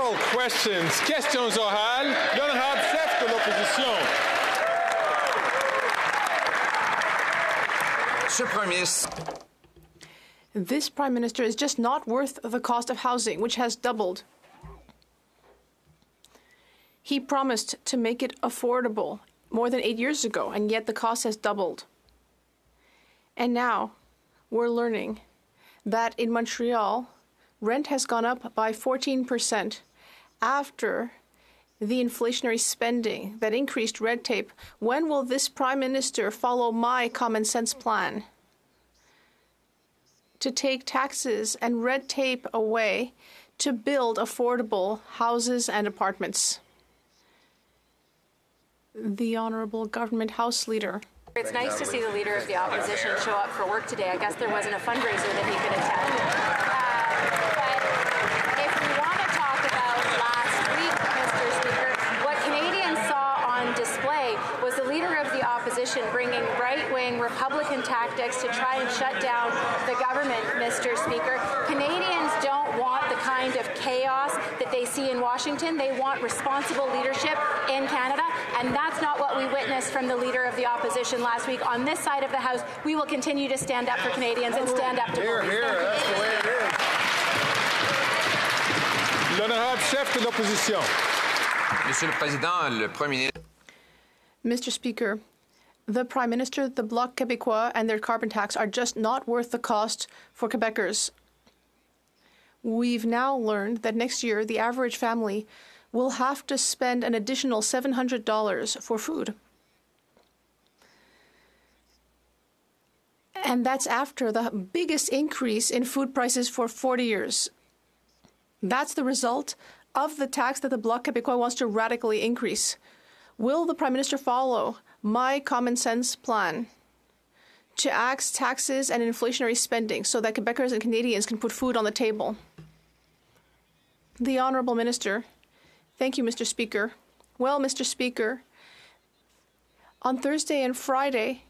Oral questions. Questions orales. L'honorable chef de l'opposition. This Prime Minister is just not worth the cost of housing, which has doubled. He promised to make it affordable more than 8 years ago, and yet the cost has doubled. And now we're learning that in Montreal, rent has gone up by 14% after the inflationary spending that increased red tape. When will this Prime Minister follow my common sense plan to take taxes and red tape away to build affordable houses and apartments? The Honourable Government House Leader. It's nice to see the Leader of the Opposition show up for work today. I guess there wasn't a fundraiser that he could attend. But if we want to talk about last week, Mr. Speaker, what Canadians saw on display was the Leader of the Opposition bringing right-wing Republican tactics to try and shut down the government, Mr. Speaker. Canadians don't want the kind of chaos that they see in Washington. They want responsible leadership in Canada, and that's not what we witnessed from the Leader of the Opposition last week. On this side of the House, we will continue to stand up for Canadians and stand up to bullies. That's the way it is. L'honorable chef de l'opposition. Monsieur le Président, le Premier ministre. Mr. Speaker, the Prime Minister, the Bloc Québécois, and their carbon tax are just not worth the cost for Quebecers. We've now learned that next year the average family will have to spend an additional $700 for food. And that's after the biggest increase in food prices for 40 years. That's the result of the tax that the Bloc Québécois wants to radically increase. Will the Prime Minister follow my common sense plan to axe taxes and inflationary spending so that Quebecers and Canadians can put food on the table? The Honourable Minister. Thank you, Mr. Speaker. Well, Mr. Speaker, on Thursday and Friday,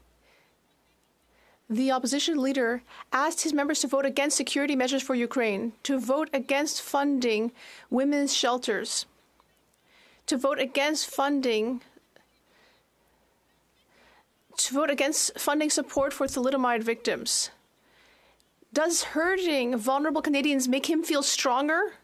the opposition leader asked his members to vote against security measures for Ukraine, to vote against funding women's shelters, to vote against funding support for thalidomide victims. Does hurting vulnerable Canadians make him feel stronger?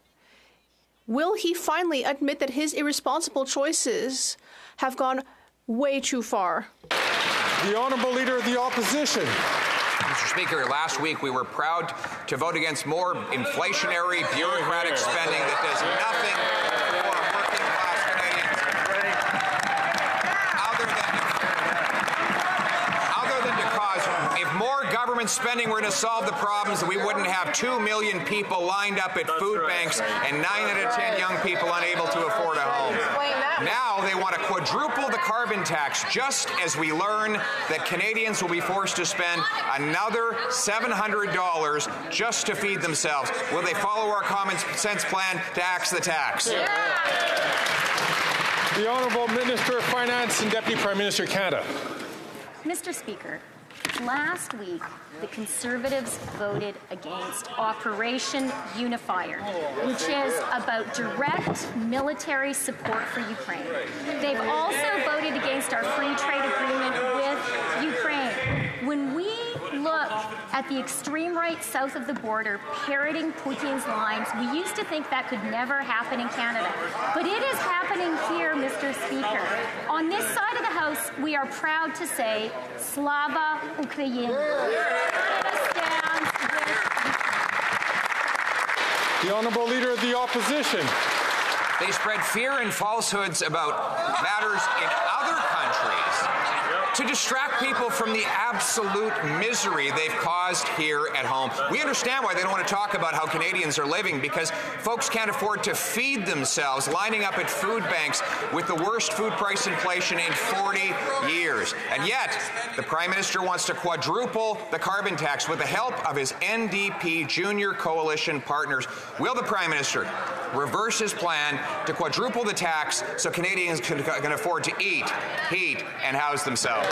Will he finally admit that his irresponsible choices have gone way too far? The Honourable Leader of the Opposition. Mr. Speaker, last week we were proud to vote against more inflationary, bureaucratic spending that does nothing for working-class Canadians other than to cause. If more government spending were to solve the problems, we wouldn't have 2 million people lined up at food banks and 9 out of 10 young people unable to afford a home. Now they want to quadruple the carbon tax, just as we learn that Canadians will be forced to spend another $700 just to feed themselves. Will they follow our common sense plan to axe the tax? The Honourable Minister of Finance and Deputy Prime Minister of Canada. Mr. Speaker, last week, the Conservatives voted against Operation Unifier, which is about direct military support for Ukraine. They've also voted against our free trade agreement with Ukraine. When we look at the extreme right south of the border parroting Putin's lines, we used to think that could never happen in Canada. But it is happening here, Mr. Speaker. On this side of the House, we are proud to say, Slava Ukraini. The Honourable Leader of the Opposition. They spread fear and falsehoods about matters in other countries to distract people from the absolute misery they've caused here at home. We understand why they don't want to talk about how Canadians are living, because folks can't afford to feed themselves, lining up at food banks with the worst food price inflation in 40 years. And yet, the Prime Minister wants to quadruple the carbon tax with the help of his NDP junior coalition partners. Will the Prime Minister reverse his plan to quadruple the tax so Canadians can afford to eat, heat, and house themselves?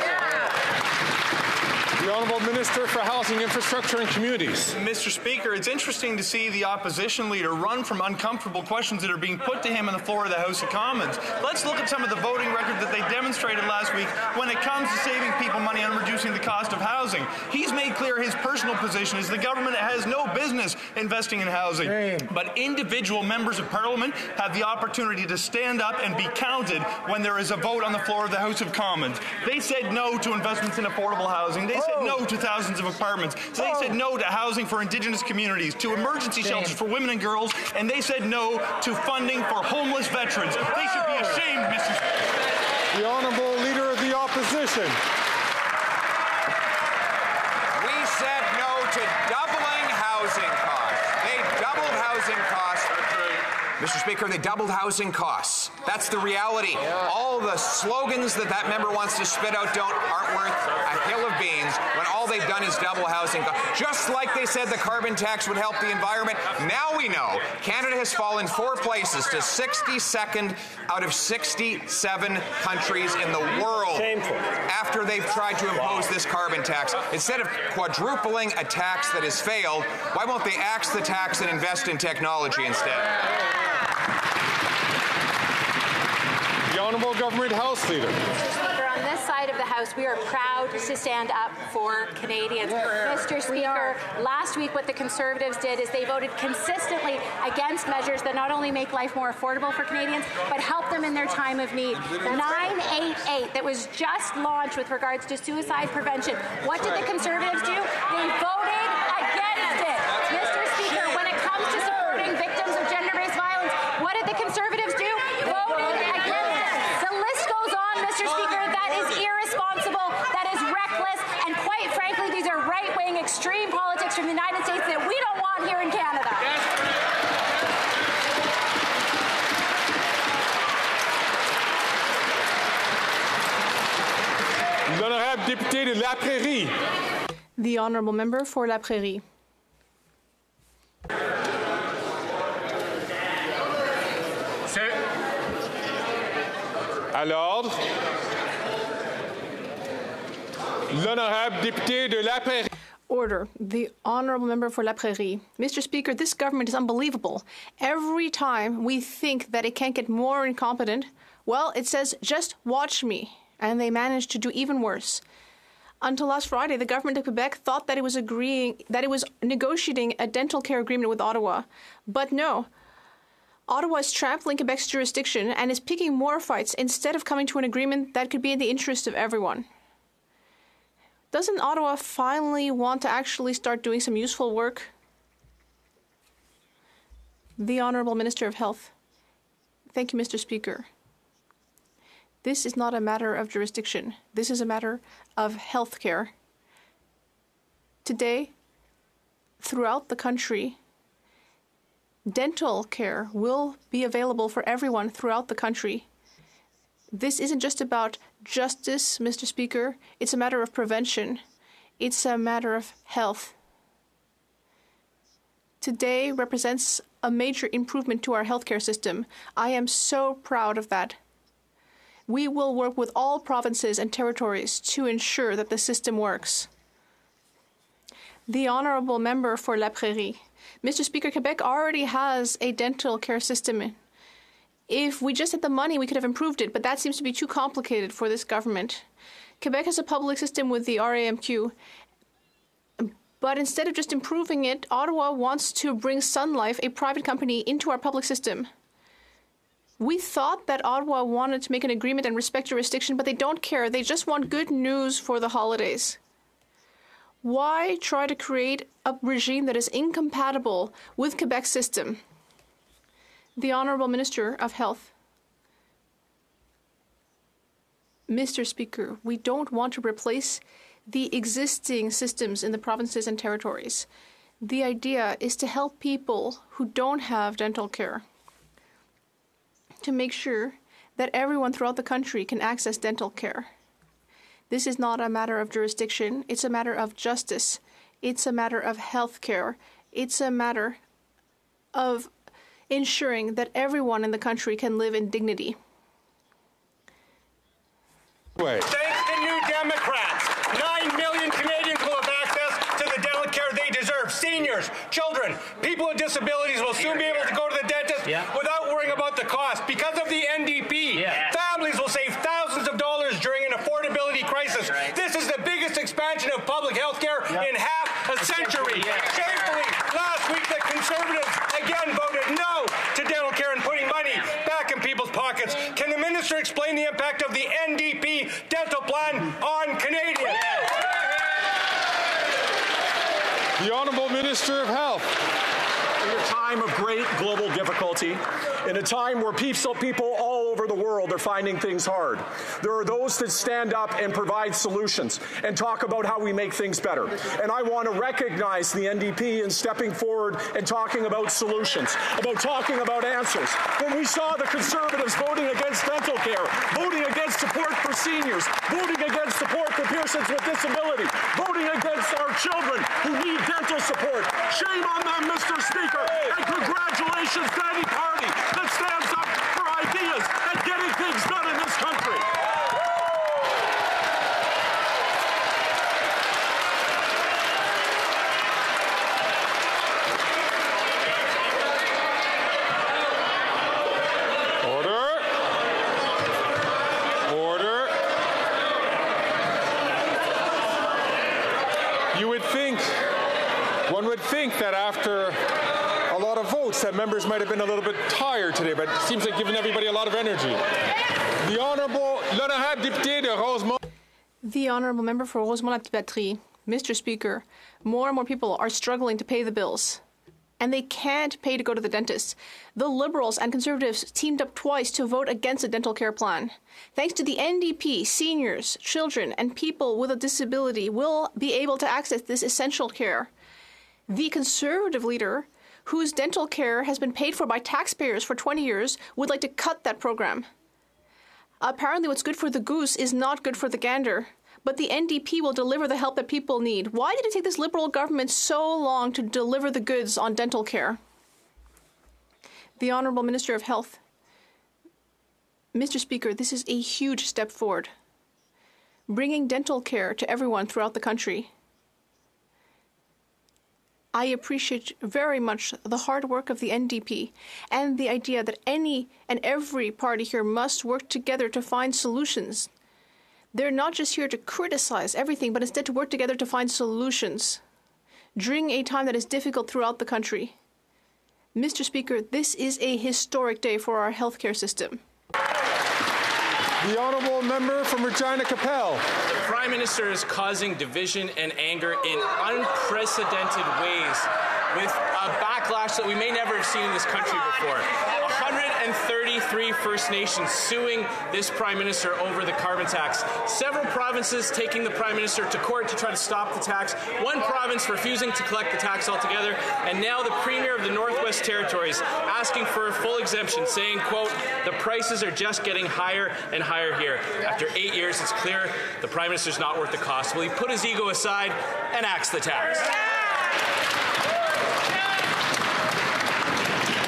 The Honourable Minister for Housing, Infrastructure and Communities. Mr. Speaker, it's interesting to see the opposition leader run from uncomfortable questions that are being put to him on the floor of the House of Commons. Let's look at some of the voting record that they demonstrated last week when it comes to saving people money on reducing the cost of housing. He's made clear his personal position is the government has no business investing in housing. But individual members of Parliament have the opportunity to stand up and be counted when there is a vote on the floor of the House of Commons. They said no to investments in affordable housing. They said no to thousands of apartments. They said no to housing for Indigenous communities, to emergency shelters for women and girls, and they said no to funding for homeless veterans. They should be ashamed, Mr. Speaker. The Honourable Leader of the Opposition. We said no to doubling housing costs. They doubled housing costs. Mr. Speaker, they doubled housing costs. That's the reality. All the slogans that member wants to spit out aren't worth a hill of beans when all they've done is double housing costs. Just like they said the carbon tax would help the environment, now we know Canada has fallen 4 places to 62nd out of 67 countries in the world. Shameful. After they've tried to impose this carbon tax. Instead of quadrupling a tax that has failed, why won't they axe the tax and invest in technology instead? The Honourable Government House Leader. Mr. Speaker, on this side of the House, we are proud to stand up for Canadians. Mr. Speaker, last week what the Conservatives did is they voted consistently against measures that not only make life more affordable for Canadians, but help them in their time of need. 988 that was just launched with regards to suicide prevention. What did the Conservatives do? They voted against it. Mr. Speaker, when it comes to supporting victims of gender-based violence, what did the Conservatives do? Voted against it. The list goes on, Mr. Speaker. That is irresponsible. That is reckless. And quite frankly, these are right-wing extreme politics from the United States that we don't want here in Canada. L'honorable député de La Prairie. The Honourable Member for La Prairie. À l'ordre. L'honorable député de La Prairie. Order. The Honourable Member for La Prairie. Mr. Speaker, this government is unbelievable. Every time we think that it can't get more incompetent, well, it says, just watch me. And they manage to do even worse. Until last Friday, the government of Quebec thought that it was negotiating a dental care agreement with Ottawa. But no. Ottawa is trampling Quebec's jurisdiction and is picking more fights instead of coming to an agreement that could be in the interest of everyone. Doesn't Ottawa finally want to actually start doing some useful work? The Honourable Minister of Health. Thank you, Mr. Speaker. This is not a matter of jurisdiction. This is a matter of health care. Today, throughout the country, dental care will be available for everyone throughout the country. This isn't just about justice, Mr. Speaker. It's a matter of prevention. It's a matter of health. Today represents a major improvement to our healthcare system. I am so proud of that. We will work with all provinces and territories to ensure that the system works. The Honourable Member for La Prairie. Mr. Speaker, Quebec already has a dental care system. If we just had the money, we could have improved it, but that seems to be too complicated for this government. Quebec has a public system with the RAMQ, but instead of just improving it, Ottawa wants to bring Sun Life, a private company, into our public system. We thought that Ottawa wanted to make an agreement and respect jurisdiction, but they don't care. They just want good news for the holidays. Why try to create a regime that is incompatible with Quebec's system? The Honourable Minister of Health. Mr. Speaker, we don't want to replace the existing systems in the provinces and territories. The idea is to help people who don't have dental care, to make sure that everyone throughout the country can access dental care. This is not a matter of jurisdiction. It's a matter of justice. It's a matter of health care. It's a matter of ensuring that everyone in the country can live in dignity. Thanks to New Democrats, 9 million Canadians the cost. Because of the NDP, families will save thousands of dollars during an affordability crisis. This is the biggest expansion of public health care in half a century. Shamefully, last week the Conservatives again voted no to dental care and putting money back in people's pockets. Can the minister explain the impact of the NDP dental plan on Canadians? The Honourable Minister of Health. In a time of great global difficulty, in a time where people all over the world are finding things hard, there are those that stand up and provide solutions and talk about how we make things better. And I want to recognize the NDP in stepping forward and talking about solutions, about talking about answers. When we saw the Conservatives voting against dental care, voting against support for seniors, voting against support for persons with disability, voting against our children who need dental support, shame on them, Mr. Speaker. And congratulations to any party that stands up for ideas and getting things done in this country. Order. One would think that after a lot of votes that members might have been a little bit tired today, but it seems like giving everybody a lot of energy. The Honourable Député de Rosemont. The Honourable Member for Rosemont-la-Petite Patrie. Mr. Speaker, more and more people are struggling to pay the bills, and they can't pay to go to the dentist. The Liberals and Conservatives teamed up twice to vote against a dental care plan. Thanks to the NDP, seniors, children, and people with a disability will be able to access this essential care. The Conservative leader, whose dental care has been paid for by taxpayers for 20 years, would like to cut that program. Apparently what's good for the goose is not good for the gander. But the NDP will deliver the help that people need. Why did it take this Liberal government so long to deliver the goods on dental care? The Honourable Minister of Health. Mr. Speaker, this is a huge step forward. Bringing dental care to everyone throughout the country. I appreciate very much the hard work of the NDP and the idea that any and every party here must work together to find solutions. They're not just here to criticize everything, but instead to work together to find solutions during a time that is difficult throughout the country. Mr. Speaker, this is a historic day for our healthcare system. The Honourable Member from Regina Capel. The Prime Minister is causing division and anger in unprecedented ways with a backlash that we may never have seen in this country before. 133 First Nations suing this Prime Minister over the carbon tax. Several provinces taking the Prime Minister to court to try to stop the tax. One province refusing to collect the tax altogether. And now the Premier of the Northwest Territories asking for a full exemption, saying, quote, the prices are just getting higher and higher here. After 8 years, it's clear the Prime Minister's not worth the cost. Will he put his ego aside and axe the tax?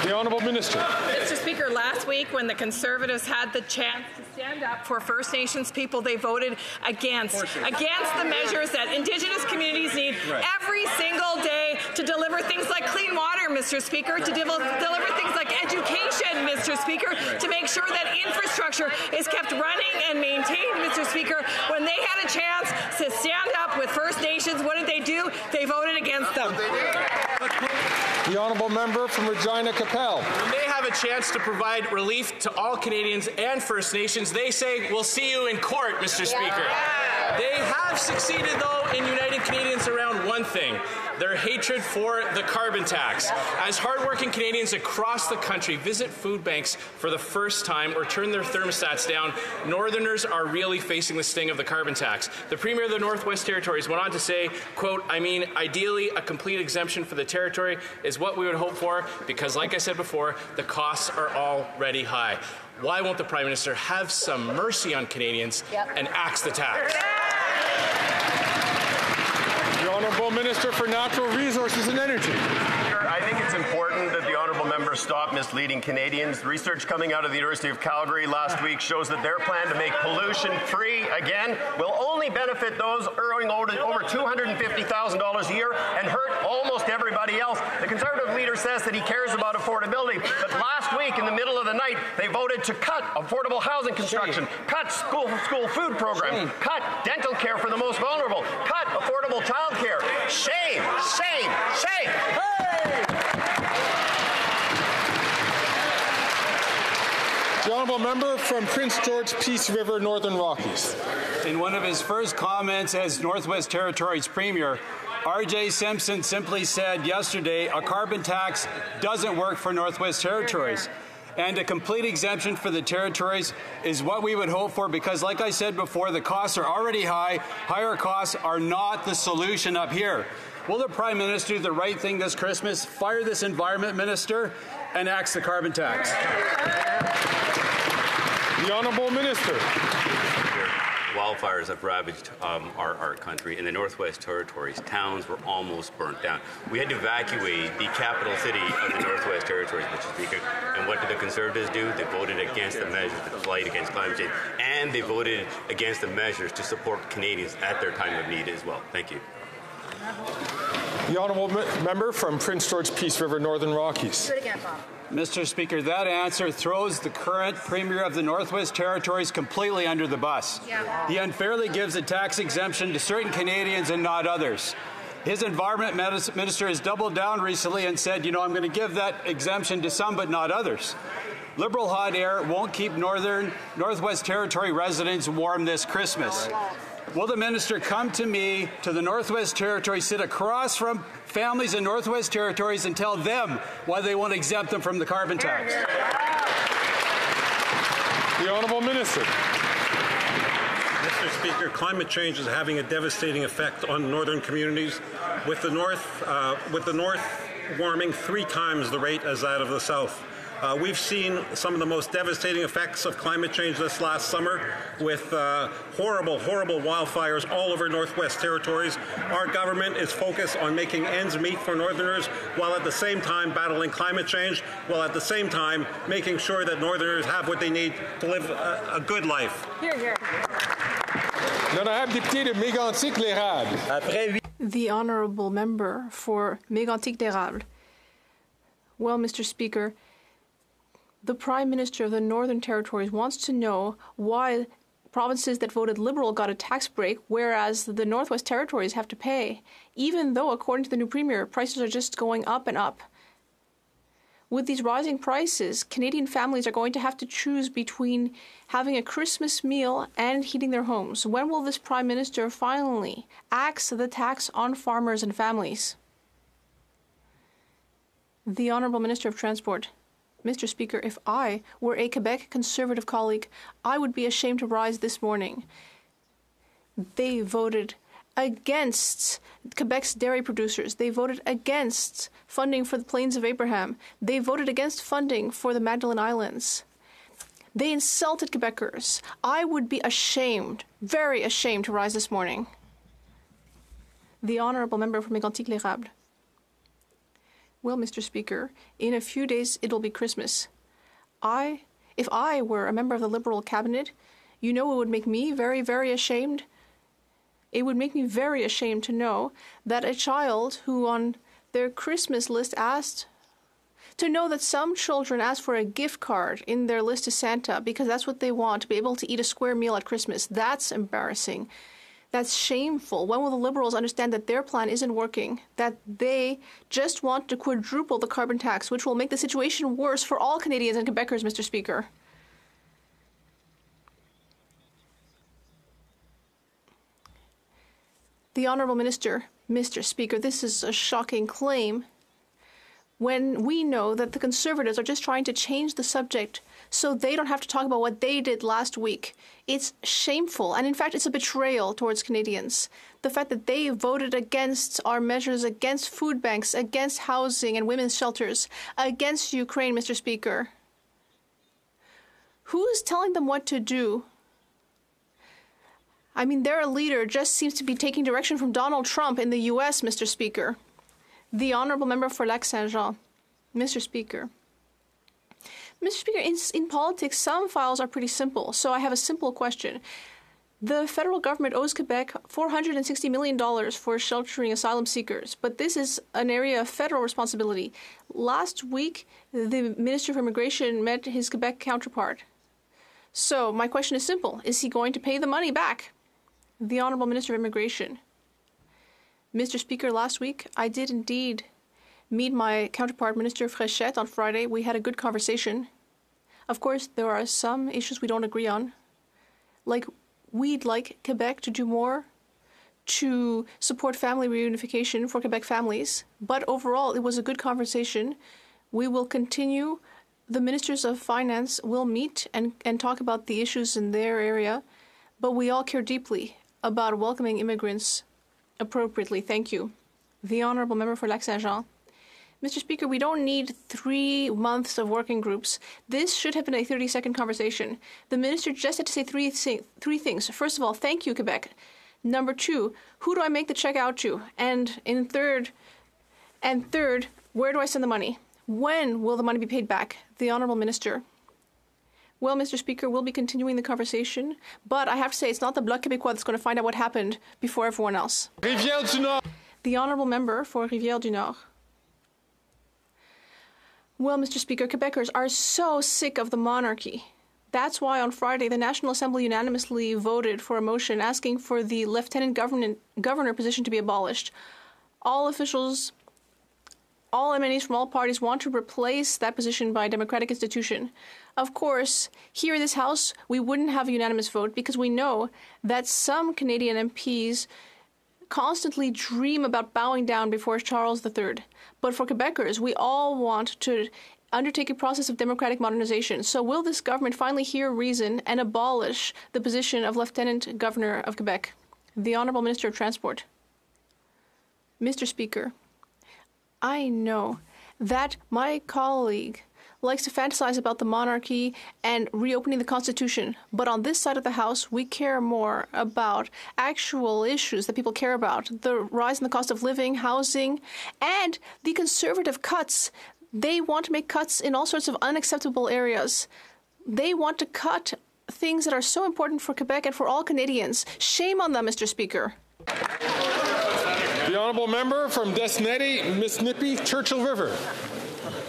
The Honourable Minister. Mr. Speaker, last week when the Conservatives had the chance to stand up for First Nations people, they voted against the measures that Indigenous communities need every single day to deliver things like clean water, Mr. Speaker, to deliver things like education, Mr. Speaker, to make sure that infrastructure is kept running and maintained, Mr. Speaker. When they had a chance to stand up with First Nations, what did they do? They voted against them. The Honourable Member from Regina Capel. When they have a chance to provide relief to all Canadians and First Nations, they say, we'll see you in court, Mr. Speaker. They have succeeded, though, in uniting Canadians around one thing, their hatred for the carbon tax. As hardworking Canadians across the country visit food banks for the first time or turn their thermostats down, Northerners are really facing the sting of the carbon tax. The Premier of the Northwest Territories went on to say, quote, I mean, ideally, a complete exemption for the territory is what we would hope for because, like I said before, the costs are already high. Why won't the Prime Minister have some mercy on Canadians and axe the tax? The Honourable Minister for Natural Resources and Energy. I think it's important that the Honourable Member or stop misleading Canadians. Research coming out of the University of Calgary last week shows that their plan to make pollution free again will only benefit those earning over $250,000 a year and hurt almost everybody else. The Conservative leader says that he cares about affordability, but last week in the middle of the night they voted to cut affordable housing construction, cut school food programs, cut dental care for the most vulnerable, cut affordable child care. Shame, shame, shame. The honourable member from Prince George, Peace River, Northern Rockies. In one of his first comments as Northwest Territories Premier, R.J. Simpson simply said yesterday a carbon tax doesn't work for Northwest Territories. And a complete exemption for the territories is what we would hope for because, like I said before, the costs are already high. Higher costs are not the solution up here. Will the Prime Minister do the right thing this Christmas, fire this Environment Minister, and axe the carbon tax? The Honourable Minister. Wildfires have ravaged our country. In the Northwest Territories, towns were almost burnt down. We had to evacuate the capital city of the Northwest Territories, Mr. Speaker. And what did the Conservatives do? They voted against the measures to fight against climate change, and they voted against the measures to support Canadians at their time of need as well. Thank you. The honourable member from Prince George, Peace River, Northern Rockies. Do it again, Bob. Mr. Speaker, that answer throws the current Premier of the Northwest Territories completely under the bus. Yeah. He unfairly gives a tax exemption to certain Canadians and not others. His Environment Minister has doubled down recently and said, I'm going to give that exemption to some but not others. Liberal hot air won't keep Northwest Territory residents warm this Christmas. Will the minister come to me, to the Northwest Territories, sit across from families in Northwest Territories and tell them why they won't exempt them from the carbon tax? The Honourable Minister. Mr. Speaker, climate change is having a devastating effect on northern communities, with the north warming 3 times the rate as that of the south. We've seen some of the most devastating effects of climate change this last summer with horrible, horrible wildfires all over Northwest Territories. Our government is focused on making ends meet for Northerners while at the same time battling climate change, while at the same time making sure that Northerners have what they need to live a good life. Here, here. L'honorable député de Mégantic-l'Érable. The honourable member for Mégantic-l'Érable. Well, Mr. Speaker, the Prime Minister of the Northern Territories wants to know why provinces that voted Liberal got a tax break, whereas the Northwest Territories have to pay, even though, according to the new Premier, prices are just going up and up. With these rising prices, Canadian families are going to have to choose between having a Christmas meal and heating their homes. When will this Prime Minister finally axe the tax on farmers and families? The Honourable Minister of Transport. Mr. Speaker, if I were a Quebec Conservative colleague, I would be ashamed to rise this morning. They voted against Quebec's dairy producers. They voted against funding for the Plains of Abraham. They voted against funding for the Magdalen Islands. They insulted Quebecers. I would be ashamed, very ashamed, to rise this morning. The Honourable Member for Mégantic-l'Érable. Well, Mr. Speaker, in a few days it'll be Christmas. If I were a member of the Liberal cabinet, it would make me very, very ashamed. It would make me very ashamed to know that a child who on their Christmas list to know that some children ask for a gift card in their list to Santa because that's what they want, to be able to eat a square meal at Christmas. That's embarrassing. That's shameful. When will the Liberals understand that their plan isn't working, that they just want to quadruple the carbon tax, which will make the situation worse for all Canadians and Quebecers, Mr. Speaker? The Honourable Minister, Mr. Speaker, this is a shocking claim when we know that the Conservatives are just trying to change the subject so they don't have to talk about what they did last week. It's shameful, and in fact, it's a betrayal towards Canadians. The fact that they voted against our measures, against food banks, against housing and women's shelters, against Ukraine, Mr. Speaker. Who's telling them what to do? I mean, their leader just seems to be taking direction from Donald Trump in the U.S., Mr. Speaker. The Honourable Member for Lac-Saint-Jean. Mr. Speaker, Mr. Speaker, in politics, some files are pretty simple, so I have a simple question. The federal government owes Quebec $460 million for sheltering asylum seekers, but this is an area of federal responsibility. Last week, the Minister of Immigration met his Quebec counterpart. So my question is simple. Is he going to pay the money back? The Honourable Minister of Immigration. Mr. Speaker, last week I did indeed meet my counterpart, Minister Fréchette, on Friday. We had a good conversation. Of course, there are some issues we don't agree on. Like, we'd like Quebec to do more to support family reunification for Quebec families. But overall, it was a good conversation. We will continue. The Ministers of Finance will meet and talk about the issues in their area. But we all care deeply about welcoming immigrants appropriately. Thank you. The Honourable Member for Lac-Saint-Jean. Mr. Speaker, we don't need 3 months of working groups. This should have been a 30-second conversation. The minister just had to say three things. First of all, thank you, Quebec. Number 2, who do I make the check out to? And third, where do I send the money? When will the money be paid back? The Honourable Minister. Well, Mr. Speaker, we'll be continuing the conversation, but I have to say it's not the Bloc Québécois that's going to find out what happened before everyone else. Rivière-du-Nord. The Honourable Member for Rivière-du-Nord. Well, Mr. Speaker, Quebecers are so sick of the monarchy. That's why on Friday the National Assembly unanimously voted for a motion asking for the lieutenant governor position to be abolished. All officials, all MNEs from all parties want to replace that position by a democratic institution. Of course, here in this House, we wouldn't have a unanimous vote because we know that some Canadian MPs constantly dream about bowing down before Charles III. But for Quebecers, we all want to undertake a process of democratic modernization. So will this government finally hear reason and abolish the position of Lieutenant Governor of Quebec? The Honourable Minister of Transport. Mr. Speaker, I know that my colleague likes to fantasize about the monarchy and reopening the Constitution. But on this side of the House, we care more about actual issues that people care about. The rise in the cost of living, housing, and the conservative cuts. They want to make cuts in all sorts of unacceptable areas. They want to cut things that are so important for Quebec and for all Canadians. Shame on them, Mr. Speaker. The Honourable Member from Desneti, Mississippi, Churchill River.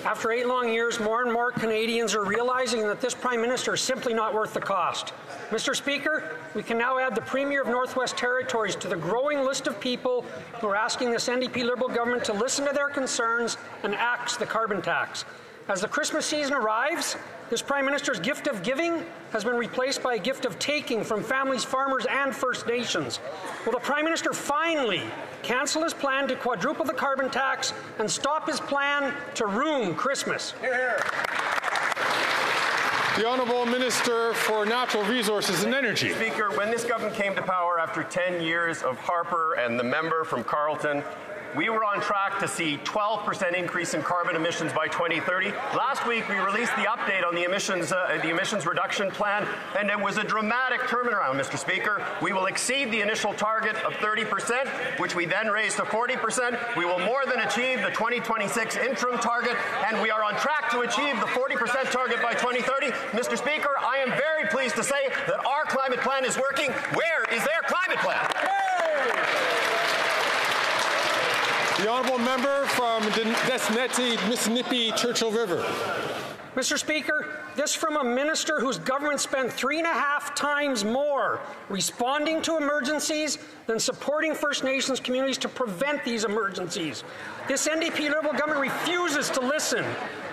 After 8 long years, more and more Canadians are realizing that this Prime Minister is simply not worth the cost. Mr. Speaker, we can now add the Premier of Northwest Territories to the growing list of people who are asking this NDP Liberal government to listen to their concerns and axe the carbon tax. As the Christmas season arrives, this Prime Minister's gift of giving has been replaced by a gift of taking from families, farmers, and First Nations. Will the Prime Minister finally cancel his plan to quadruple the carbon tax and stop his plan to ruin Christmas? The Honourable Minister for Natural Resources and Energy. Speaker, when this government came to power after 10 years of Harper and the member from Carleton, we were on track to see 12% increase in carbon emissions by 2030. Last week, we released the update on the emissions reduction plan, and it was a dramatic turnaround, Mr. Speaker. We will exceed the initial target of 30%, which we then raised to 40%. We will more than achieve the 2026 interim target, and we are on track to achieve the 40% target by 2030. Mr. Speaker, I am very pleased to say that our climate plan is working. Where is their climate plan? The Honourable Member from Desneti, Mississippi, Churchill River. Mr. Speaker, this from a minister whose government spent 3.5 times more responding to emergencies than supporting First Nations communities to prevent these emergencies. This NDP Liberal government refuses to listen.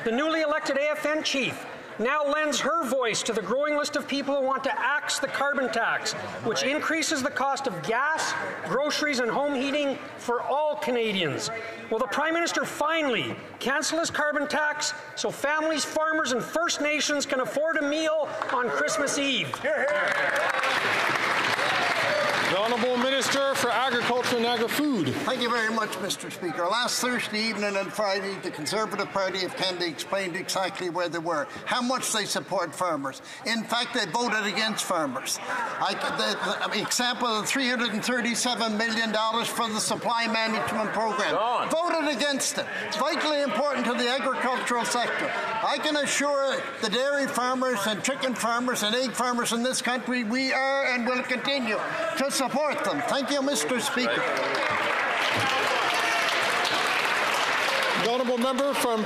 The newly elected AFN chief now lends her voice to the growing list of people who want to axe the carbon tax, which increases the cost of gas, groceries, and home heating for all Canadians. Will the Prime Minister finally cancel his carbon tax so families, farmers, and First Nations can afford a meal on Christmas Eve? The The Honourable Minister for Agriculture and Agri-Food. Thank you very much, Mr. Speaker. Last Thursday evening and Friday, the Conservative Party of Canada explained exactly where they were, how much they support farmers. In fact, they voted against farmers. The example of $337 million for the supply management program. Voted against it. It's vitally important to the agricultural sector. I can assure the dairy farmers and chicken farmers and egg farmers in this country, we are and will continue to support them. Thank you, Mr. Speaker. The Honourable Member from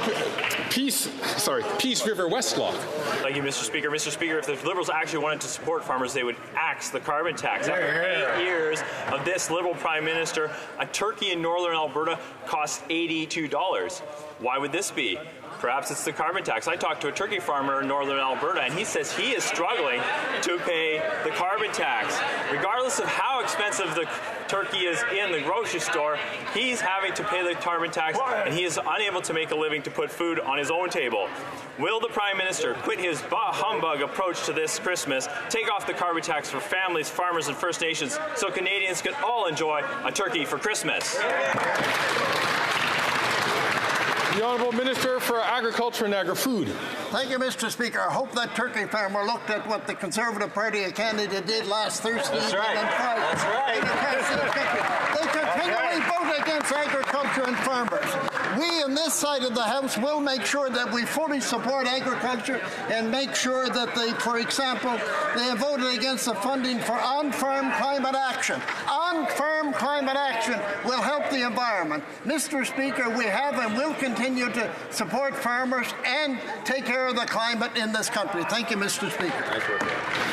Peace River Westlock. Thank you, Mr. Speaker. Mr. Speaker, if the Liberals actually wanted to support farmers, they would axe the carbon tax. After 8 years of this Liberal Prime Minister, a turkey in northern Alberta costs $82. Why would this be? Perhaps it's the carbon tax. I talked to a turkey farmer in northern Alberta, and he says he is struggling to pay the carbon tax. Regardless of how expensive the turkey is in the grocery store, he's having to pay the carbon tax, and he is unable to make a living to put food on his own table. Will the Prime Minister quit his humbug approach to this Christmas, take off the carbon tax for families, farmers, and First Nations so Canadians can all enjoy a turkey for Christmas? The Honourable Minister for Agriculture and Agri-Food. Thank you, Mr. Speaker. I hope that turkey farmer looked at what the Conservative Party of Canada did last Thursday. That's right. That's right. They continually vote against agriculture and farmers. We in this side of the House will make sure that we fully support agriculture and make sure that they, for example, they have voted against the funding for on-farm climate action. On-farm climate action will help the environment. Mr. Speaker, we have and will continue to support farmers and take care of the climate in this country. Thank you, Mr. Speaker.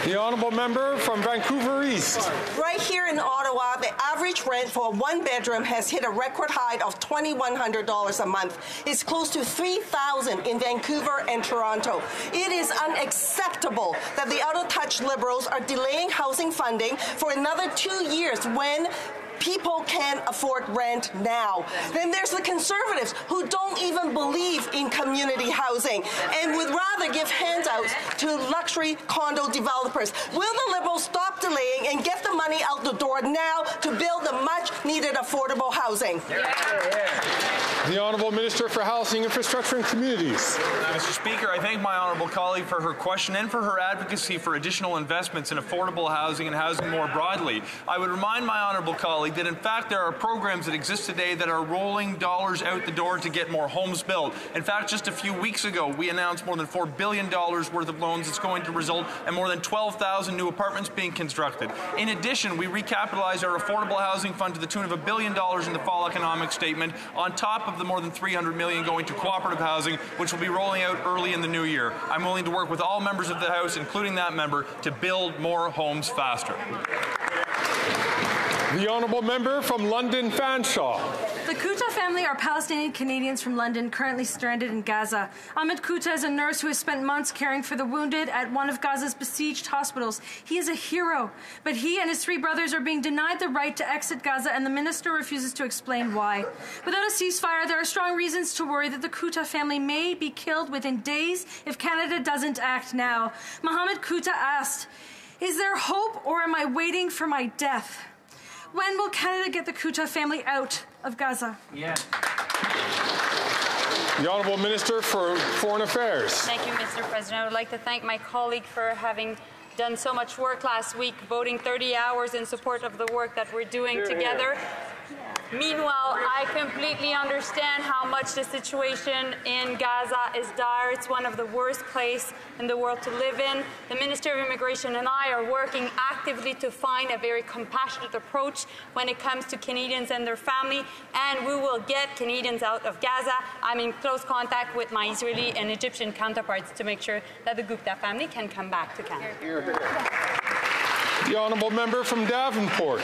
The Honourable Member from Vancouver East. Right here in Ottawa, the average rent for a one-bedroom has hit a record high of $2,100 a month. It's close to $3,000 in Vancouver and Toronto. It is unacceptable that the out-of-touch Liberals are delaying housing funding for another 2 years when people can't afford rent now. Then there's the Conservatives who don't even believe in community housing and would rather give handouts to luxury condo developers. Will the Liberals stop delaying and get the money out the door now to build the much-needed affordable housing? The Honourable Minister for Housing, Infrastructure and Communities. Mr. Speaker, I thank my honourable colleague for her question and for her advocacy for additional investments in affordable housing and housing more broadly. I would remind my honourable colleague that in fact there are programs that exist today that are rolling dollars out the door to get more homes built. In fact, just a few weeks ago, we announced more than $4 billion worth of loans that's going to result in more than 12,000 new apartments being constructed. In addition, we recapitalized our affordable housing fund to the tune of $1 billion in the fall economic statement, on top of the more than $300 million going to cooperative housing, which will be rolling out early in the new year. I'm willing to work with all members of the House, including that member, to build more homes faster. The Honourable Member from London Fanshawe. The Kuta family are Palestinian Canadians from London currently stranded in Gaza. Ahmed Kuta is a nurse who has spent months caring for the wounded at one of Gaza's besieged hospitals. He is a hero, but he and his 3 brothers are being denied the right to exit Gaza, and the minister refuses to explain why. Without a ceasefire, there are strong reasons to worry that the Kuta family may be killed within days if Canada doesn't act now. Mohammed Kuta asked, "Is there hope, or am I waiting for my death? When will Canada get the Kuta family out of Gaza?" The Honourable Minister for Foreign Affairs. Thank you, Mr. President. I would like to thank my colleague for having done so much work last week, voting 30 hours in support of the work that we're doing together. Meanwhile, I completely understand how much the situation in Gaza is dire. It's one of the worst places in the world to live in. The Minister of Immigration and I are working actively to find a very compassionate approach when it comes to Canadians and their family, and we will get Canadians out of Gaza. I'm in close contact with my Israeli and Egyptian counterparts to make sure that the Gupta family can come back to Canada. The Honourable Member from Davenport.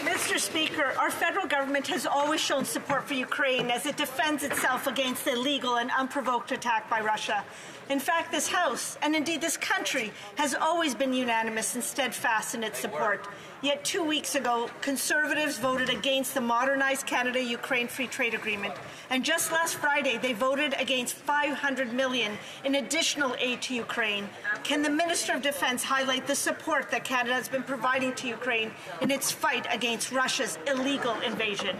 Mr. Speaker, our federal government has always shown support for Ukraine as it defends itself against the illegal and unprovoked attack by Russia. In fact, this House, and indeed this country, has always been unanimous and steadfast in its support. Yet 2 weeks ago, Conservatives voted against the modernized Canada-Ukraine Free Trade Agreement. And just last Friday, they voted against $500 million in additional aid to Ukraine. can the Minister of Defense highlight the support that Canada has been providing to Ukraine in its fight against Russia's illegal invasion?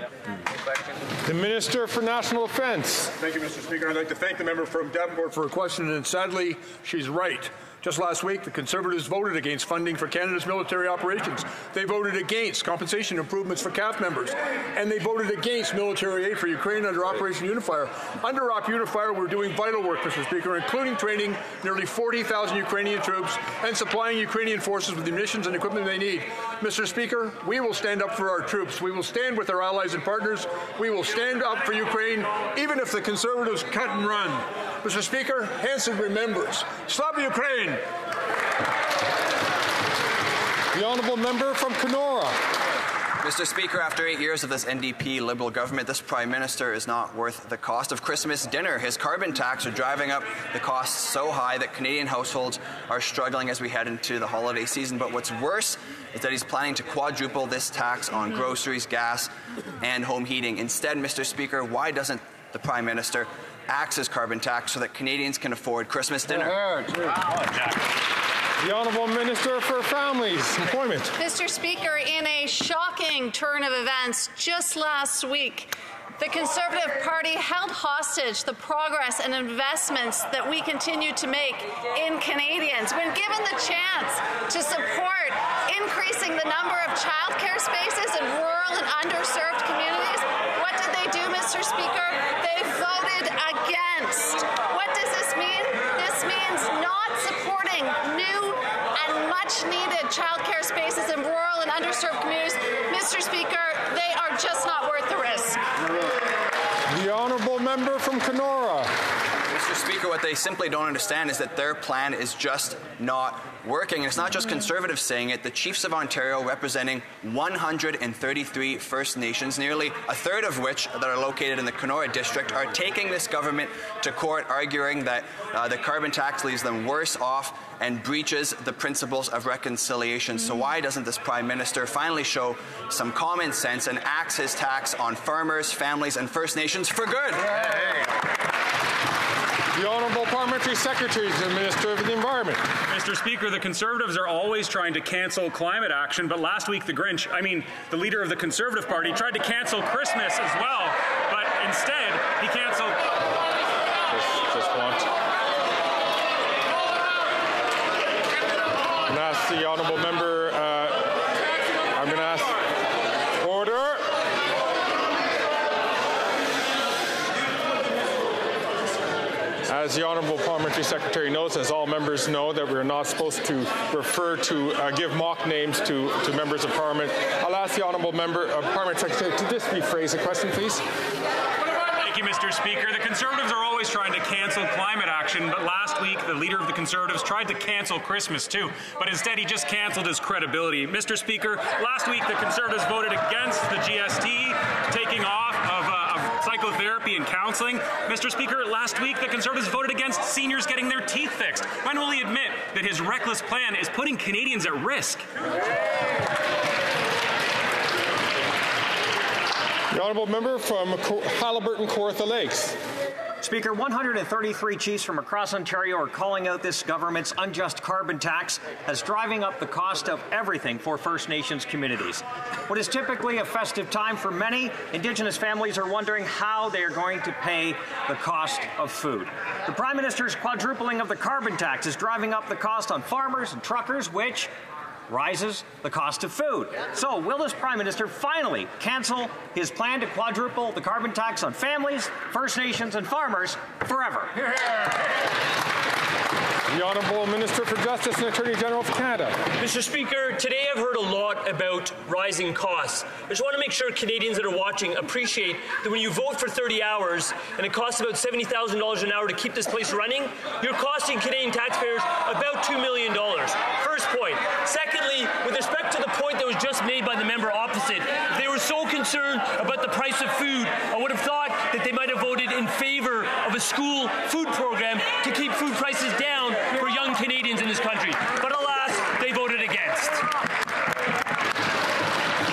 The Minister for National Defense. Thank you, Mr. Speaker. I'd like to thank the member from Davenport for her question, and sadly, she's right. Just last week, the Conservatives voted against funding for Canada's military operations. They voted against compensation improvements for CAF members, and they voted against military aid for Ukraine under Operation Unifier. Under Op Unifier, we're doing vital work, Mr. Speaker, including training nearly 40,000 Ukrainian troops and supplying Ukrainian forces with the munitions and equipment they need. Mr. Speaker, we will stand up for our troops. We will stand with our allies and partners. We will stand up for Ukraine, even if the Conservatives cut and run. Mr. Speaker, Hanson remembers. Slava Ukraine! The honourable member from Kenora. Mr. Speaker, after 8 years of this NDP Liberal government, this Prime Minister is not worth the cost of Christmas dinner. His carbon tax are driving up the costs so high that Canadian households are struggling as we head into the holiday season. But what's worse is that he's planning to quadruple this tax on groceries, gas, and home heating. Instead, Mr. Speaker, why doesn't the Prime Minister axe his carbon tax so that Canadians can afford Christmas dinner? The Honourable Minister for Families, Employment. Mr. Speaker, in a shocking turn of events just last week, the Conservative Party held hostage the progress and investments that we continue to make in Canadians. When given the chance to support increasing the number of childcare spaces in rural and underserved communities, what did they do, Mr. Speaker? They voted against. What does this mean? This means not supporting new and much-needed childcare spaces in rural and underserved communities. Mr. Speaker, they are just not worth the risk. The honourable member from Kenora. Mr. Speaker, what they simply don't understand is that their plan is just not working. And it's not just Conservatives saying it. The Chiefs of Ontario, representing 133 First Nations, nearly a third of which that are located in the Kenora district, are taking this government to court, arguing that the carbon tax leaves them worse off and breaches the principles of reconciliation. So why doesn't this Prime Minister finally show some common sense and axe his tax on farmers, families, and First Nations for good? The Honourable Parliamentary Secretary to the Minister of the Environment. Mr. Speaker, the Conservatives are always trying to cancel climate action, but last week the leader of the Conservative Party, tried to cancel Christmas as well, but instead he cancelled... Just once. I'm going to ask the Honourable Member, I'm going to ask order. As the Honourable Parliamentary Secretary knows, as all members know, that we're not supposed to refer to, give mock names to members of Parliament. I'll ask the Honourable Member of Parliamentary Secretary to just rephrase the question, please. Thank you, Mr. Speaker. The Conservatives are always trying to cancel climate action, but last week the leader of the Conservatives tried to cancel Christmas too, but instead he just cancelled his credibility. Mr. Speaker, last week the Conservatives voted against the GST taking off of psychotherapy and counselling. Mr. Speaker, last week the Conservatives voted against seniors getting their teeth fixed. When will he admit that his reckless plan is putting Canadians at risk? The Honourable Member from Haliburton, Kawartha Lakes. Speaker, 133 chiefs from across Ontario are calling out this government's unjust carbon tax as driving up the cost of everything for First Nations communities. What is typically a festive time for many, Indigenous families are wondering how they are going to pay the cost of food. The Prime Minister's quadrupling of the carbon tax is driving up the cost on farmers and truckers, which rises the cost of food. So will this Prime Minister finally cancel his plan to quadruple the carbon tax on families, First Nations, and farmers forever? The Honourable Minister for Justice and Attorney General of Canada. Mr. Speaker, today I've heard a lot about rising costs. I just want to make sure Canadians that are watching appreciate that when you vote for 30 hours and it costs about $70,000 an hour to keep this place running, you're costing Canadian taxpayers about $2 million. First point. Secondly, with respect to the point that was just made by the member opposite, if they were so concerned about the price of food, I would have thought that they might have voted in favour of a school food program to keep food prices down for young Canadians in this country. But alas, they voted against.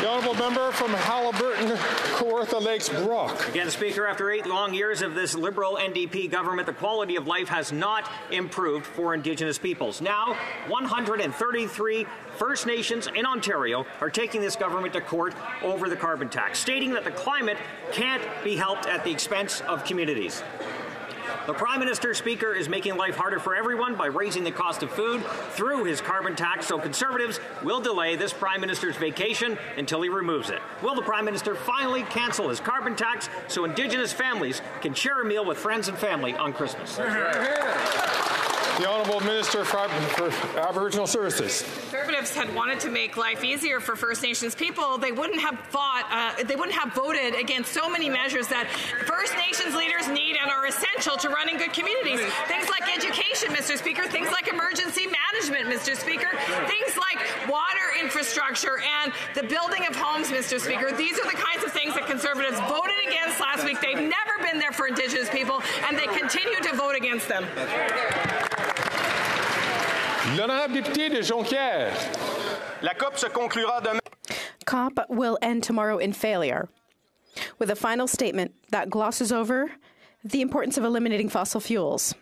The Honourable member from Halliburton, Kawartha Lakes, Brock. Again, Speaker, after 8 long years of this Liberal NDP government, the quality of life has not improved for Indigenous peoples. Now, 133 First Nations in Ontario are taking this government to court over the carbon tax, stating that the climate can't be helped at the expense of communities. The Prime Minister, Speaker, is making life harder for everyone by raising the cost of food through his carbon tax, so Conservatives will delay this Prime Minister's vacation until he removes it. Will the Prime Minister finally cancel his carbon tax so Indigenous families can share a meal with friends and family on Christmas? The Honourable Minister for Aboriginal Services. Conservatives had wanted to make life easier for First Nations people. They wouldn't have voted against so many measures that First Nations leaders need and are essential to running good communities. Things like education, Mr. Speaker. Things like emergency management, Mr. Speaker. Things like water infrastructure and the building of homes, Mr. Speaker. These are the kinds of things that Conservatives voted against last week. They've never been there for Indigenous people, and they continue to vote against them. L'honorable député de Jonquière. La COP se conclura demain. COP will end tomorrow in failure, with a final statement that glosses over the importance of eliminating fossil fuels.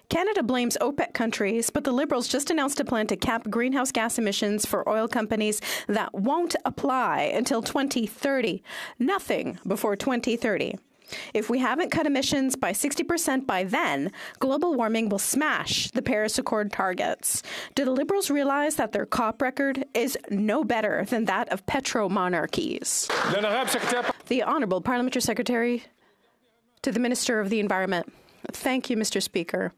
Canada blames OPEC countries, but the Liberals just announced a plan to cap greenhouse gas emissions for oil companies that won't apply until 2030. Nothing before 2030. If we haven't cut emissions by 60% by then, global warming will smash the Paris Accord targets. Do the Liberals realize that their COP record is no better than that of petro-monarchies? The Honourable Parliamentary Secretary to the Minister of the Environment. Thank you, Mr. Speaker.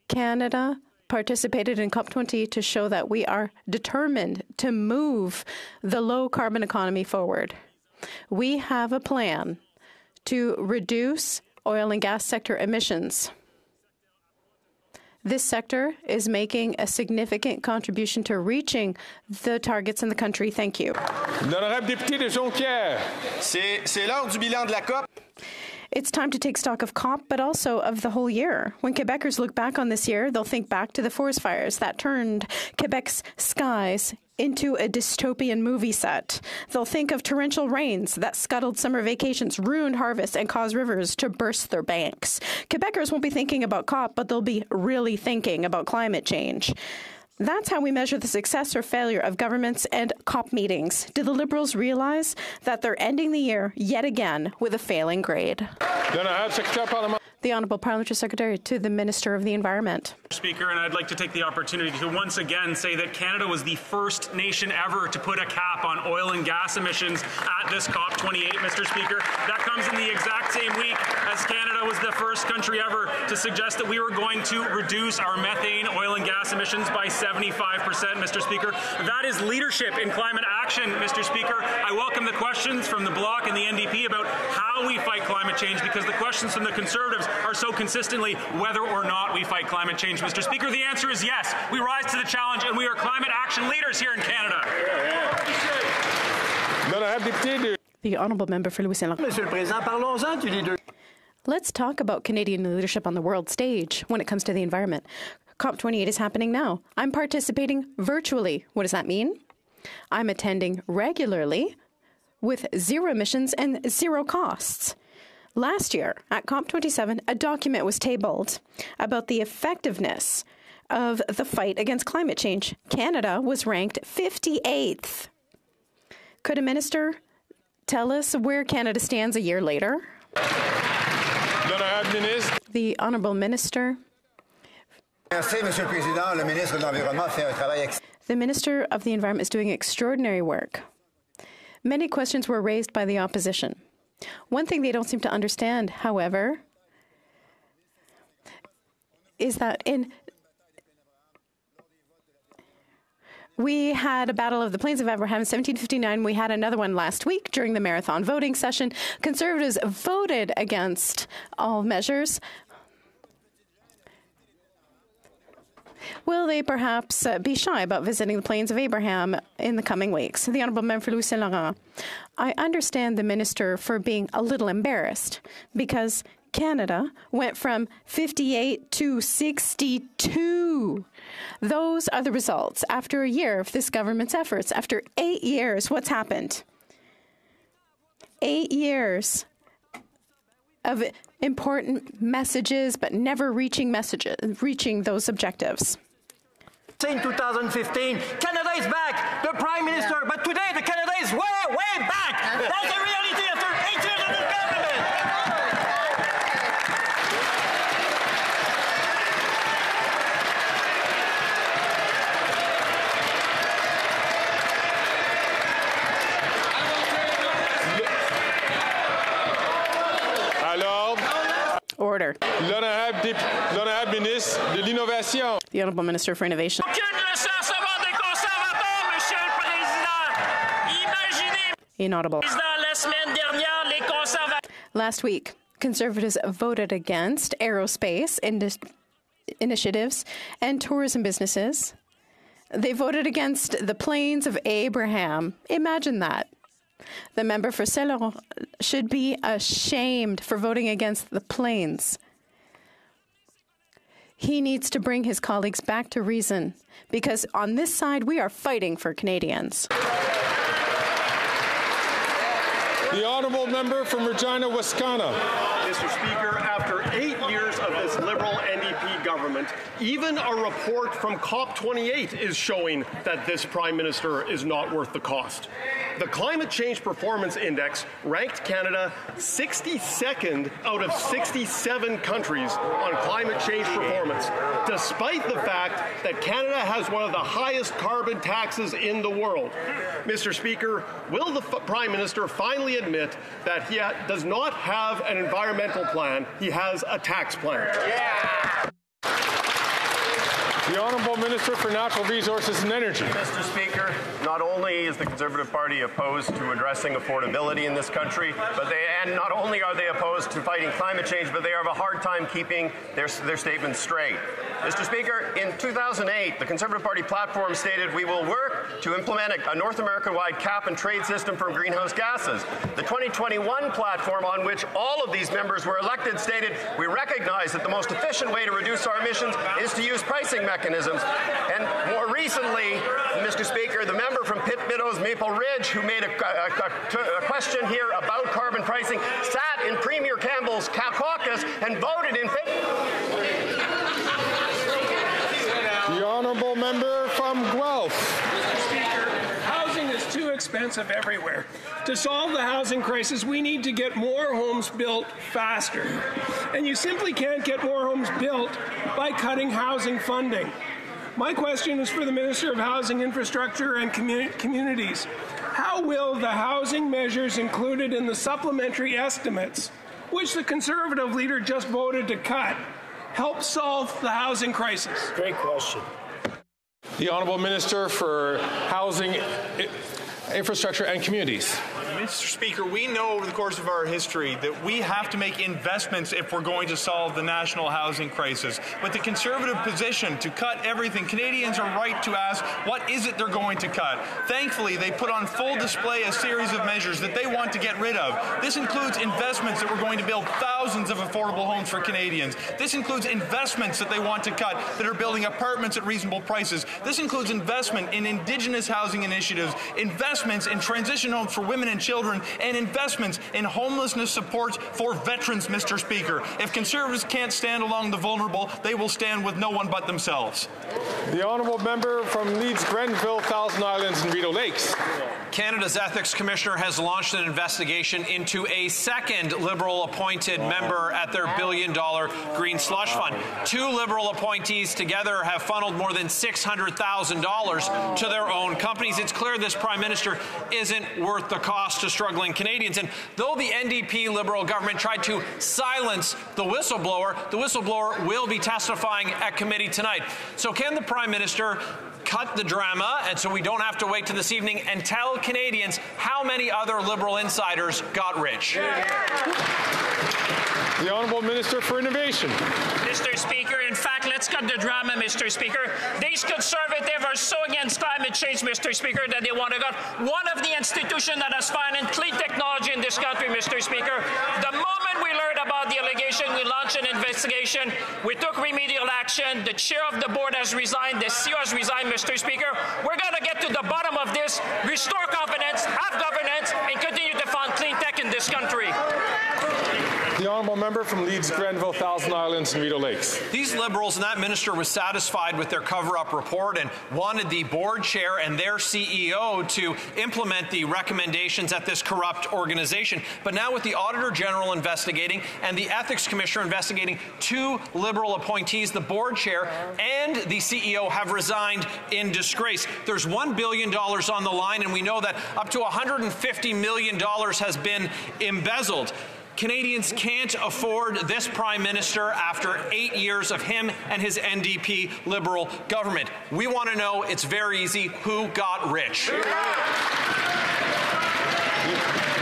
Canada participated in COP20 to show that we are determined to move the low-carbon economy forward. We have a plan to reduce oil and gas sector emissions. This sector is making a significant contribution to reaching the targets in the country. Thank you. L'honorable député de Jonquière. C'est l'heure du bilan de la COP. It's time to take stock of COP, but also of the whole year. When Quebecers look back on this year, they'll think back to the forest fires that turned Quebec's skies into a dystopian movie set. They'll think of torrential rains that scuttled summer vacations, ruined harvests, and caused rivers to burst their banks. Quebecers won't be thinking about COP, but they'll be really thinking about climate change. That's how we measure the success or failure of governments and COP meetings. Do the Liberals realize that they're ending the year yet again with a failing grade? The Honourable Parliamentary Secretary to the Minister of the Environment. Speaker, and I'd like to take the opportunity to once again say that Canada was the first nation ever to put a cap on oil and gas emissions at this COP28, Mr. Speaker. That comes in the exact same week as Canada was the first country ever to suggest that we were going to reduce our methane, oil and gas emissions by 75%, Mr. Speaker. That is leadership in climate action, Mr. Speaker. I welcome the questions from the Bloc and the NDP about how we fight climate change, because the questions from the Conservatives are so consistently whether or not we fight climate change, Mr. Speaker. The answer is yes. We rise to the challenge, and we are climate action leaders here in Canada. The Honourable Member for Louis Saint Laurent. Let's talk about Canadian leadership on the world stage when it comes to the environment. COP28 is happening now. I'm participating virtually. What does that mean? I'm attending regularly with zero emissions and zero costs. Last year, at COP27, a document was tabled about the effectiveness of the fight against climate change. Canada was ranked 58th. Could a minister tell us where Canada stands a year later? The Honourable Minister. The Minister of the Environment is doing extraordinary work. Many questions were raised by the opposition. One thing they don't seem to understand, however, is that we had a Battle of the Plains of Abraham in 1759. We had another one last week during the marathon voting session. Conservatives voted against all measures. Will they perhaps be shy about visiting the Plains of Abraham in the coming weeks? The Honourable Member for Louis Saint Laurent. I understand the Minister for being a little embarrassed because Canada went from 58 to 62. Those are the results. After a year of this government's efforts, after 8 years, what's happened? 8 years of important messages, but never reaching those objectives. In 2015, Canada is back, the Prime Minister, but today the Canada is way, way back. That's the reality after 8 years of this government. Order. L'honorable ministre de l'Innovation. The Honourable Minister for Innovation. Inaudible. Last week, Conservatives voted against aerospace initiatives and tourism businesses. They voted against the Plains of Abraham. Imagine that. The member for Saint-Laurent should be ashamed for voting against the Plains. He needs to bring his colleagues back to reason, because on this side, we are fighting for Canadians. The honourable member from Regina, Wascana. Mr. Speaker, after 8 years of this Liberal NDP government, even a report from COP28 is showing that this Prime Minister is not worth the cost. The Climate Change Performance Index ranked Canada 62nd out of 67 countries on climate change performance, despite the fact that Canada has one of the highest carbon taxes in the world. Mr. Speaker, will the Prime Minister finally admit that he does not have an environmental plan, he has a tax plan? Yeah. The Honourable Minister for Natural Resources and Energy. Mr. Speaker, not only is the Conservative Party opposed to addressing affordability in this country, and not only are they opposed to fighting climate change, but they have a hard time keeping their statements straight. Mr. Speaker, in 2008, the Conservative Party platform stated we will work to implement a North American-wide cap and trade system for greenhouse gases. The 2021 platform, on which all of these members were elected, stated we recognize that the most efficient way to reduce our emissions is to use pricing mechanisms. And more recently, Mr. Speaker, the member from Pitt Meadows, Maple Ridge, who made a question here about carbon pricing, sat in Premier Campbell's caucus and voted in favor. The honourable member from Guelph. Mr. Speaker, housing is too expensive everywhere. To solve the housing crisis, we need to get more homes built faster. And you simply can't get more homes built by cutting housing funding. My question is for the Minister of Housing, Infrastructure and Communities. How will the housing measures included in the supplementary estimates, which the Conservative leader just voted to cut, help solve the housing crisis? Great question. The Honourable Minister for Housing, Infrastructure and Communities. Mr. Speaker, we know over the course of our history that we have to make investments if we're going to solve the national housing crisis. But the Conservative position to cut everything, Canadians are right to ask, what is it they're going to cut? Thankfully, they put on full display a series of measures that they want to get rid of. This includes investments that we're going to build thousands of affordable homes for Canadians. This includes investments that they want to cut that are building apartments at reasonable prices. This includes investment in Indigenous housing initiatives, investments in transition homes for women and children, and investments in homelessness support for veterans, Mr. Speaker. If Conservatives can't stand along the vulnerable, they will stand with no one but themselves. The honourable member from Leeds, Grenville, Thousand Islands and Rideau Lakes. Canada's Ethics Commissioner has launched an investigation into a second Liberal-appointed member at their billion-dollar Green Slush Fund. Two Liberal appointees together have funneled more than $600,000 to their own companies. It's clear this Prime Minister isn't worth the cost to struggling Canadians. And though the NDP Liberal government tried to silence the whistleblower will be testifying at committee tonight. So can the Prime Minister cut the drama, and so we don't have to wait to this evening, and tell Canadians how many other Liberal insiders got rich? The Honourable Minister for Innovation. Mr. Speaker, in fact, let's cut the drama, Mr. Speaker. These Conservatives are so against climate change, Mr. Speaker, that they want to cut one of the institutions that has financed clean technology in this country, Mr. Speaker. The moment we learned about the allegation, we launched an investigation. We took remedial action. The chair of the board has resigned. The CEO has resigned, Mr. Speaker. We're going to get to the bottom of this, restore confidence, have governance, and continue to fund clean tech in this country. The honourable member from Leeds, Grenville, Thousand Islands, and Rideau Lakes. These Liberals and that minister was satisfied with their cover-up report and wanted the board chair and their CEO to implement the recommendations at this corrupt organization. But now with the Auditor General investigating and the Ethics Commissioner investigating 2 Liberal appointees, the board chair and the CEO have resigned in disgrace. There's $1 billion on the line, and we know that up to $150 million has been embezzled. Canadians can't afford this Prime Minister after 8 years of him and his NDP Liberal government. We want to know, it's very easy, who got rich?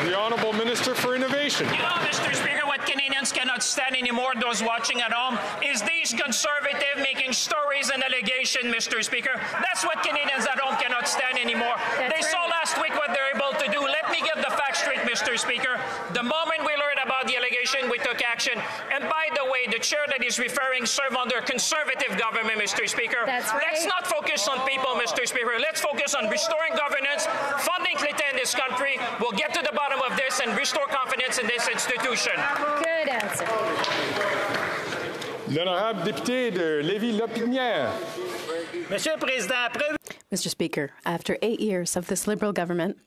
The Honourable Minister for Innovation. You know, Mr. Speaker, what Canadians cannot stand anymore, those watching at home, is these conservatives making stories and allegations, Mr. Speaker. That's what Canadians at home cannot stand anymore. They saw last week what they're able to do. Let me get the facts straight, Mr. Speaker. The moment we learned about the allegation, we took action. And by the way, the chair that is referring served under a conservative government, Mr. Speaker. That's right. Let's not focus on people, Mr. Speaker. Let's focus on restoring governance, funding clean tech in this country. We'll get to the bottom of this and restore confidence in this institution. Good answer. L'honorable député de Lévis-Lotbinière. Mr. Speaker, after 8 years of this Liberal government,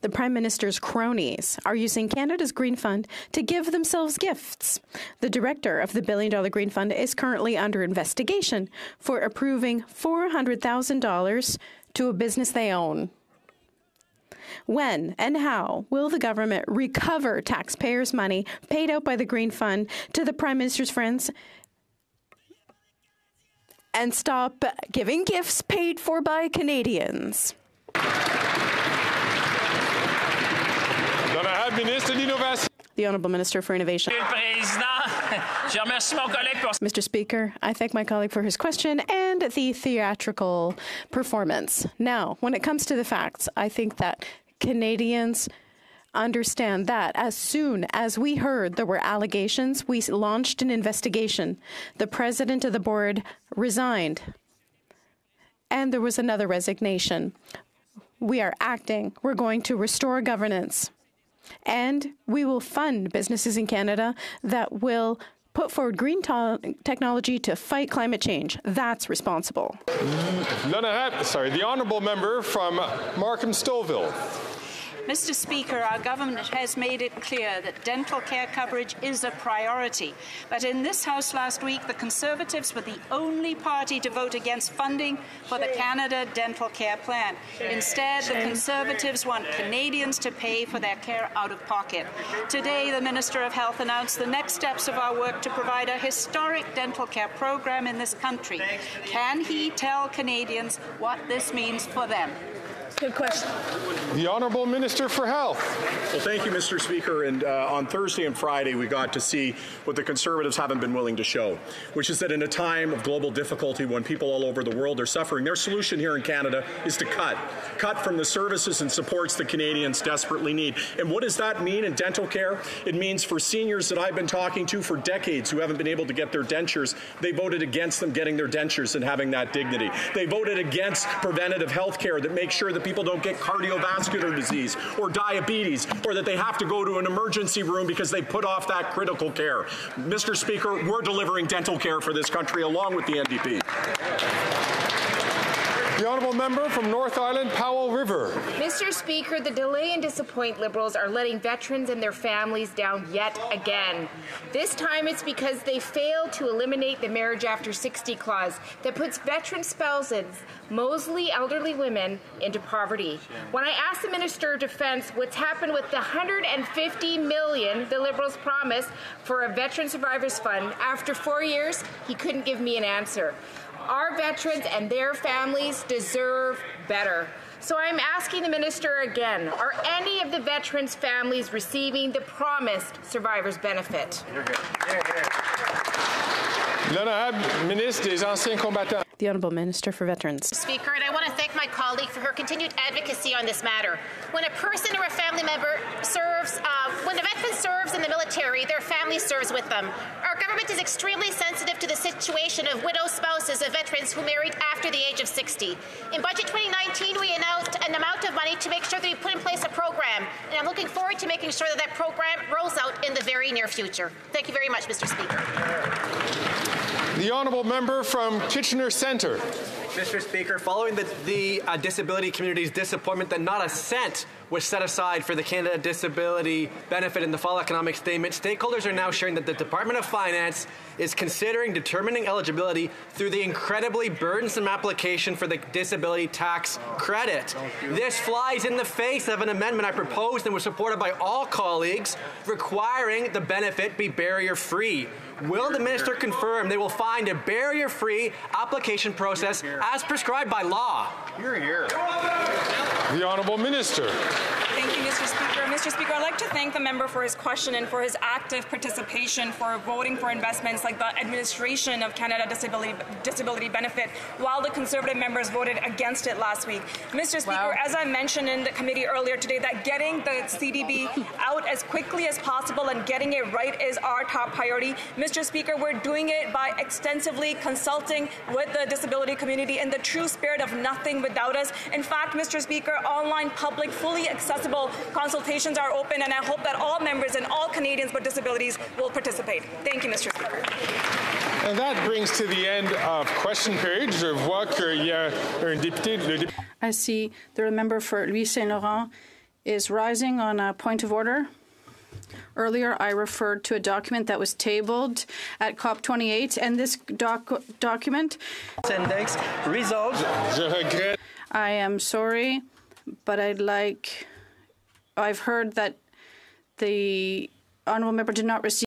the Prime Minister's cronies are using Canada's Green Fund to give themselves gifts. The director of the $1 billion Green Fund is currently under investigation for approving $400,000 to a business they own. When and how will the government recover taxpayers' money paid out by the Green Fund to the Prime Minister's friends and stop giving gifts paid for by Canadians? The Honourable Minister for Innovation. Mr. Speaker, I thank my colleague for his question and the theatrical performance. Now, when it comes to the facts, I think that Canadians understand that as soon as we heard there were allegations, we launched an investigation. The president of the board resigned, and there was another resignation. We are acting. We're going to restore governance. And we will fund businesses in Canada that will put forward green technology to fight climate change. That's responsible. The honourable member from Markham-Stouffville. Mr. Speaker, our government has made it clear that dental care coverage is a priority. But in this House last week, the Conservatives were the only party to vote against funding for the Canada Dental Care Plan. Instead, the Conservatives want Canadians to pay for their care out of pocket. Today, the Minister of Health announced the next steps of our work to provide a historic dental care program in this country. Can he tell Canadians what this means for them? Good question. The Honourable Minister for Health. Well, thank you, Mr. Speaker. And on Thursday and Friday, we got to see what the Conservatives haven't been willing to show, which is that in a time of global difficulty when people all over the world are suffering, their solution here in Canada is to cut from the services and supports that Canadians desperately need. And what does that mean in dental care? It means for seniors that I've been talking to for decades who haven't been able to get their dentures, they voted against them getting their dentures and having that dignity. They voted against preventative health care that makes sure that people don't get cardiovascular disease or diabetes, or that they have to go to an emergency room because they put off that critical care. Mr. Speaker, we're delivering dental care for this country along with the NDP. The honourable member from North Island, Powell River. Mr. Speaker, the delay and disappoint Liberals are letting veterans and their families down yet again. This time it's because they failed to eliminate the Marriage After 60 clause that puts veteran spouses, mostly elderly women, into poverty. When I asked the Minister of Defence what's happened with the $150 million the Liberals promised for a Veteran Survivors Fund, after 4 years, he couldn't give me an answer. Our veterans and their families deserve better. So I'm asking the Minister again, are any of the veterans' families receiving the promised survivors benefit? L'honorable ministre des Anciens Combattants. The Honourable Minister for Veterans. Speaker, and I want to thank my colleague for her continued advocacy on this matter. When a person or a family member serves, when a veteran serves in the military, their family serves with them. Our government is extremely sensitive to the situation of widow spouses of veterans who married after the age of 60. In Budget 2019, we announced an amount of money to make sure that we put in place a program, and I'm looking forward to making sure that that program rolls out in the very near future. Thank you very much, Mr. Speaker. The honourable member from Kitchener Centre. Mr. Speaker, following the disability community's disappointment that not a cent was set aside for the Canada Disability Benefit in the fall economic statement, stakeholders are now sharing that the Department of Finance is considering determining eligibility through the incredibly burdensome application for the disability tax credit. This flies in the face of an amendment I proposed and was supported by all colleagues requiring the benefit be barrier-free. Will the minister confirm they will find a barrier-free application process as prescribed by law? Hear, hear. The Honourable Minister. Thank you, Mr. Speaker. Mr. Speaker, I'd like to thank the member for his question and for his active participation for voting for investments like the administration of Canada Disability Benefit, while the Conservative members voted against it last week. Mr. Speaker, as I mentioned in the committee earlier today, that getting the CDB out as quickly as possible and getting it right is our top priority. Mr. Speaker, we're doing it by extensively consulting with the disability community in the true spirit of nothing without us. In fact, Mr. Speaker, online, public, fully accessible consultations are open, and I hope that all members and all Canadians with disabilities will participate. Thank you, Mr. Speaker. And that brings to the end of question period. Je vois qu'il y a un député. I see the member for Louis Saint Laurent is rising on a point of order. Earlier, I referred to a document that was tabled at COP28, and this document. Index results. Je regrette. I am sorry, but I've heard that the honourable member did not receive